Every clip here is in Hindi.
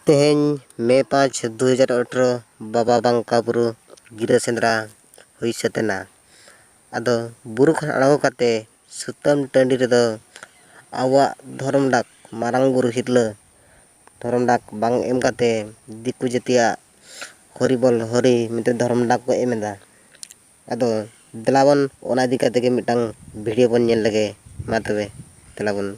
तेहें मे 5 2018 बाबा बांका बुरु गिरा सेंद्रा हुई सतेना आदो बुरु खन अड़गो काते सुतम टंडी रेदो आवा धर्म डाक मारांग बुरु हिरला धर्म डाक बांग एम काते दिकु जतिया हरि बोल हरि मिते धर्म डाक को एमेदा आदो दलावन ओना इदी काते के मिटांग वीडियो बन नेल लगे मा तबे दलावन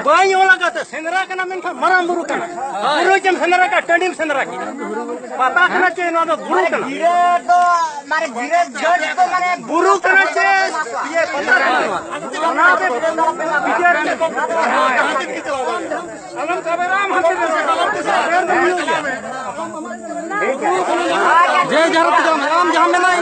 बाई वाला का सेंद्रा का नाम इनका मराम बुरु का बुरु जम सेंद्रा का टंडिल सेंद्रा की पता करना चाहिए ना तो बुरु का धीरे तो मारे धीरे जज तो माने बुरु करना चाहिए ये पता ना पे विचार अलम कबराम हंस जय जरूर तो राम जहां में नहीं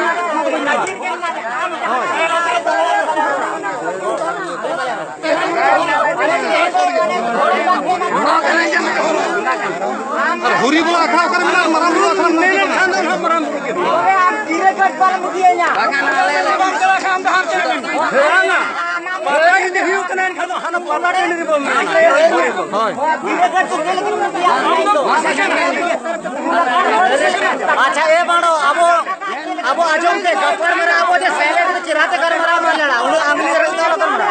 हुरी बोला खा कर मिला मराम बुरु खा नहीं खाना हम मराम बुरु के अरे आप धीरे कट पर मुझे ना बांगला खाम धाम चले ना पता ही नहीं हो कने खा हन पता नहीं बोल धीरे कट तो खेल अच्छा ए बाड़ो अब आजम के गप्पर मेरा अब जे सेले के चिराते कर मरा मार लेना उन आमली कर तो कर मरा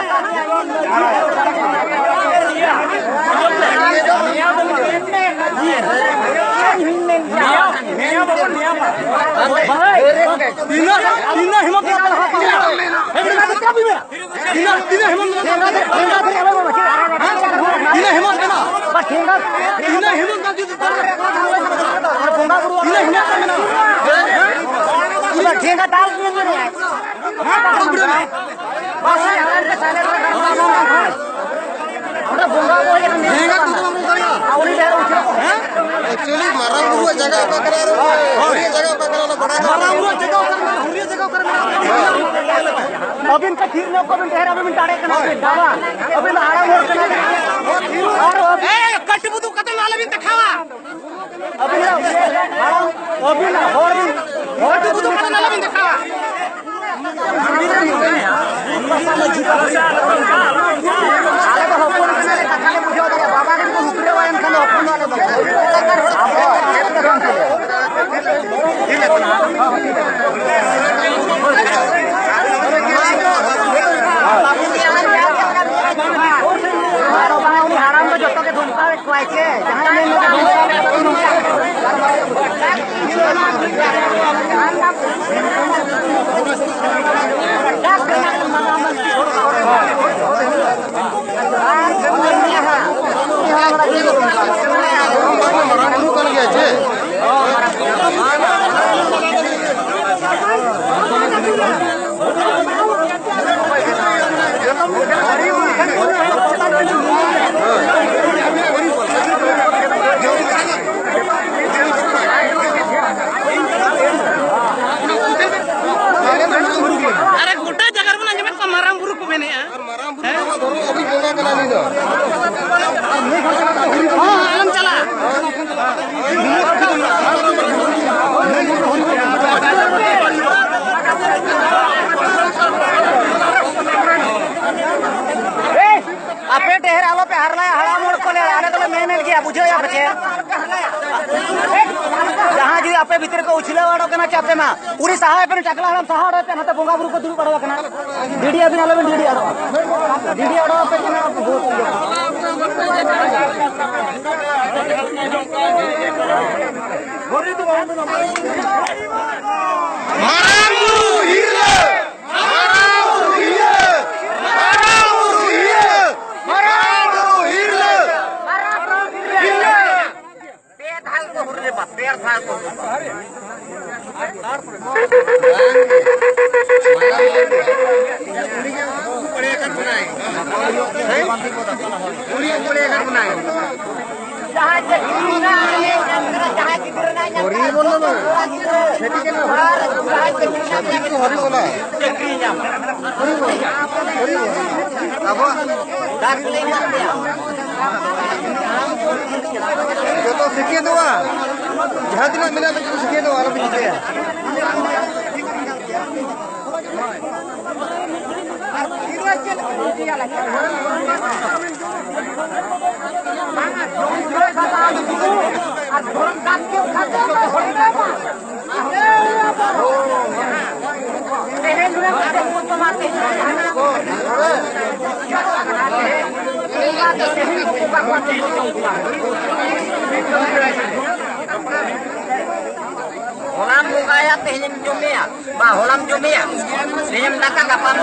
तीना हिम्मत ठेंगा डाल एक्चुअली मराम बुरु जगह पकड़ा हुरी जगह पकड़ा बड़ा मराम बुरु जगह करना हुरी जगह करना अबिन का खीर ने को बिन ठहरा बिन टाड़े करना दावा अबिन आड़ा मोड़ करना और ए कट बुदु कते नाले बिन दिखावा अबिन और कट बुदु कते नाले बिन दिखावा बाबा ने उपरे वायन खाने अपन वाले हाराम को जोतो के धुमका खुआए के अरे गोटा जगह में जब मराम बुरु को मैंने मराम बुरु अभी बोला कला नहीं दो हां आलम चला आपे टेहर आलो पे हरला हड़ा मोड़ को ले आने तो मैं मिल गया बुझो या बचे जहां जी आपे भीतर को उछले वाड़ो कना चापे मा पूरी सहाय पे टकला हम सहाड़ पे नते बोंगा बुरु को दूर पड़वा कना डीडी अभी नाले में डीडी आड़ो पे कना होरी तो माराम बुरु हिरले पैर था को पड़े कर बनाए पूरी पड़े कर बनाए जहां से जहां की हरी बोला ना खेती के ना खेती को हरी बोला हरी बोला अब जो तो सीखे दो जहाँ दिन मिला तो सीखे दो आलू सीखे Holam mukaya tehnyem jumia, bah holam jumia, tehnyem daka kapan?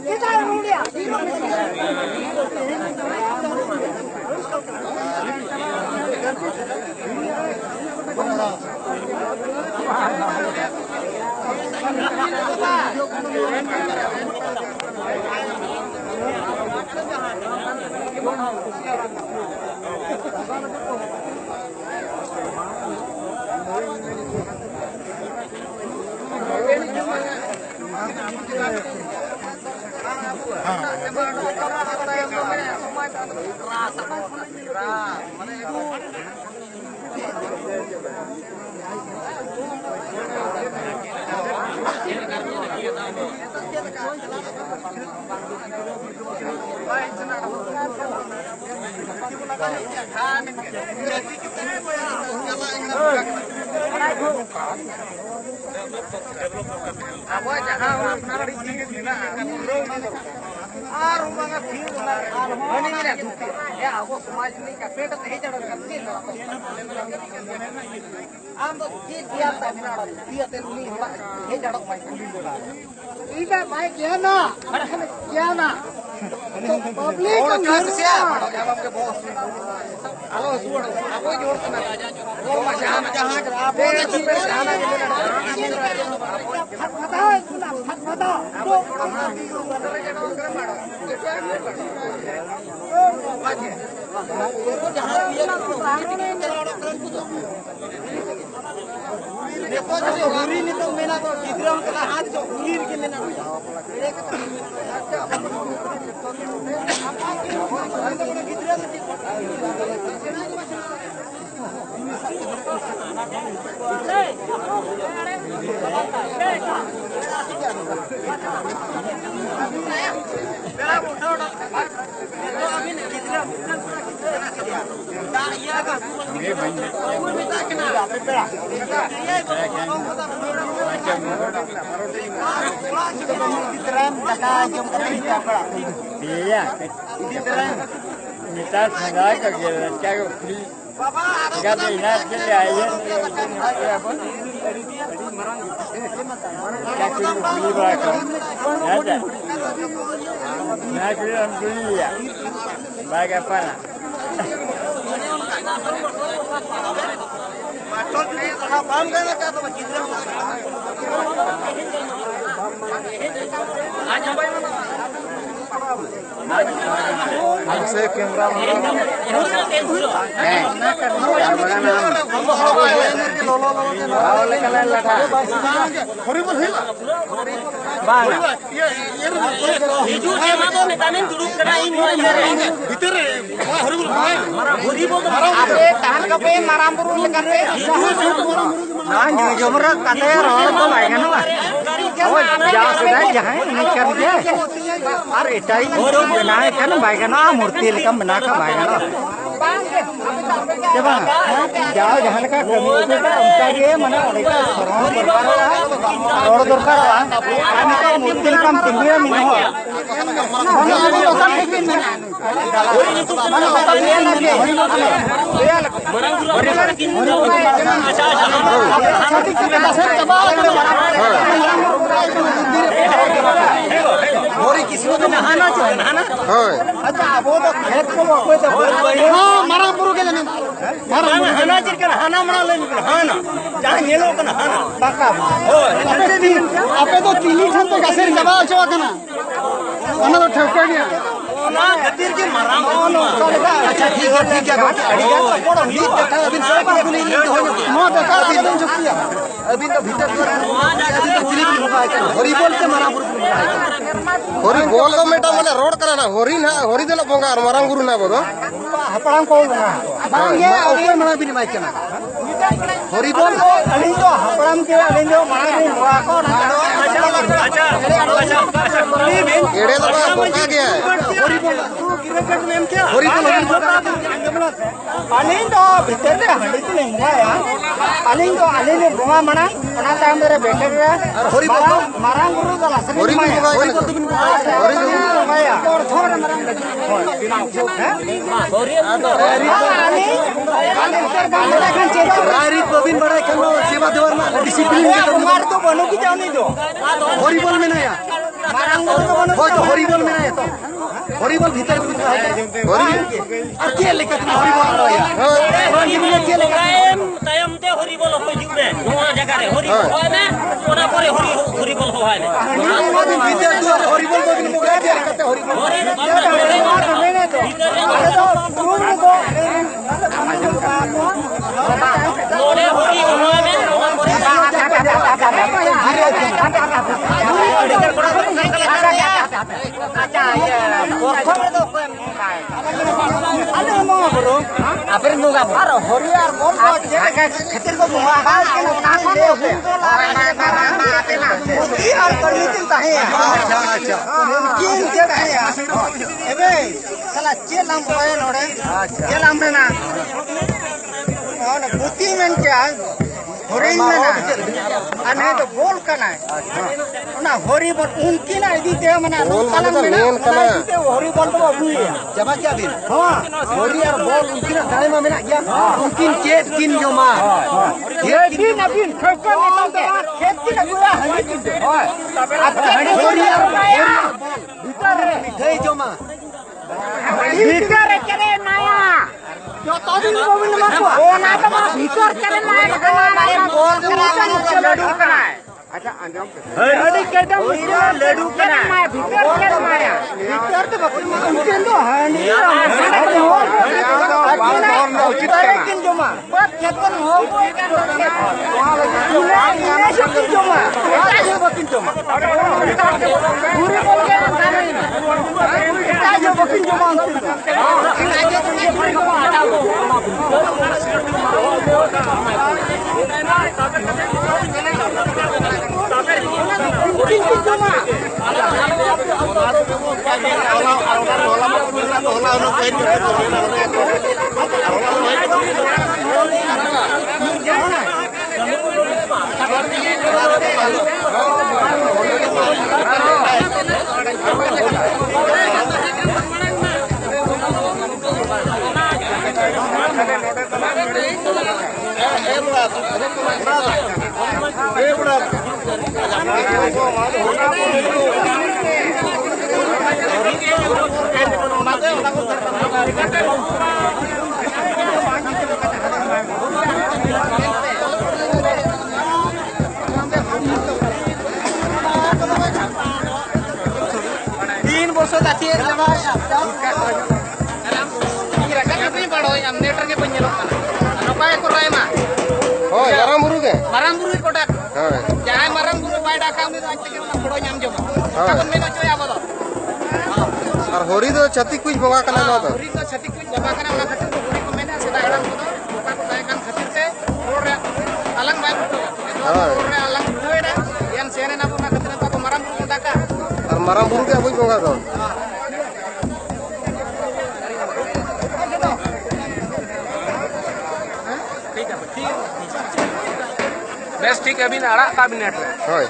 Kita Abo jangan orang और उनका फिर बनी नहीं रहती है वो समाज नहीं का पेट नहीं चढ़ रहा हम तो ये दिया था बिना दिया तेल नहीं होला ये चढ़ पाए ठीक है भाई क्या ना पब्लिक को घर से आपके बॉस हेलो सुन आपको जोड़ ना वो जहां आप फटा से कैमरा मूर्ति लेकर बना का भाईगना जाओ जहाँ का कमी मन रोड दरकार मूर्ति लेकर होरी किसी को तो नहाना चाहिए नहाना अच्छा वो तो खेत को कोई तो हां मारा पुरु के लेने मारा नहाना चाहिए के नहाना मना ले नहाना जहां ये लोग नहाना पक्का हो आपे तो तिली छन तो कैसे जवाब छवा कना अन तो ठोका गया ना गतिर के मारा अच्छा ठीक है अड़िया तो बड़ो नी देखा अभी सब बात नहीं हो नो देखा अभी तो चुकिया अभी तो भीतर अभी तो तिली होगा होरी बोल से मारा पुरु होरी बोल को मेटा माने रोड करा ना होरी दो बोंगा मारांग गुरु ना बोलो हपड़ाम को बांग ये ओके मना भी नहीं माइकना होरी बोल अलिंग तो हपड़ाम के अलिंग जो मारा भी मोआ को अच्छा एड़े तो बोका गया होरी बोल तू क्रिकेट में क्या होरी बोल अलिंग तो भीतर रे हंडी तो नहीं है अलिंग तो अलिंग बोंगा मना ओना टाइम रे बैठे रे होरी बोल मारांग गुरु तो लसनी होरी बोल होरी बोल माया और थोड़ा मारांग होरी रारी प्रवीण बड़ा खनो सेवा देवर ना डिसिप्लिन के मार तो बनो की जाओ नहीं दो होरी बोल में ना या मारांग गुरु तो बनो तो होरी बोल में ना या तो होरी बोल भीतर कुछ है होरी और के लेके तुम होरी बोल रहा है होरी बोल के लेके तयम ते होरी बोल हो जुबे नोआ जगह रे होरी बोल होय ना ओना परे होरी बोल होय ना भीतर तो होरी बोल को मुगा दे करते होरी बोल मैंने तो तुम को मोरे होरी होय में ओना अच्छा ये प्रथम तो अरे मो बरो आपरे मुगा अरे होरी यार बोल खातिर को मुगा के ना ले मोदी और करनी ताहे अच्छा किन के ताहे एबे साला चेलाम होय नोडे चेलाम रे ना और बुती में क्या होरी में ना अने तो बोल कना ना होरी बोल उनकी ना इदी दे मना कलम में ना इदी होरी बोल तो अबुई जमा क्या दिन हां होरी और बोल उनकी ना दाई में ना गया उनकिन चेत किन जो मा ये दिन अबिन ठोकर निकल दे खेत की ना पूरा हनी किन हां हनी होरी और बोल भीतर गई जो मा भीतर करे नाया जो तो दिन मोबाइल में को ओ ना तो भीतर करे नाया खाना बोल करा लड्डू करा अच्छा अंजाम अरे केटा मुश्किल लड्डू करा मैं भीतर करे माया भीतर तो उनके तो है नहीं उचित किन जो मा बात खेतन हो कोई का इने शक्ति जो मा जो बकिन जो मा पूरे बोल के का जो बकिन जो मा तीन वर्ष जाती है नेटर के बन नपाय को राय मा हो माराम बुरु कोटा जहां माराम बुरु बाय डाका उनी आज तक ना बड़ो नाम जमा तकन में चोय आबो और होरी दो छति कुछ बगा कना न होरी तो छति कुछ बगा कना ना खातिर होरी को मेना सेदा हड़ाम को कोटा को दाय कान खातिर से रोड रे अलग बाय रोड रे अलग होएडा यान सेने ना बुना खातिर को माराम बुरु डाका और माराम बुरु के अबई बगा दो बेस ठीक है अभी आड़ा कैबिनेट रे होय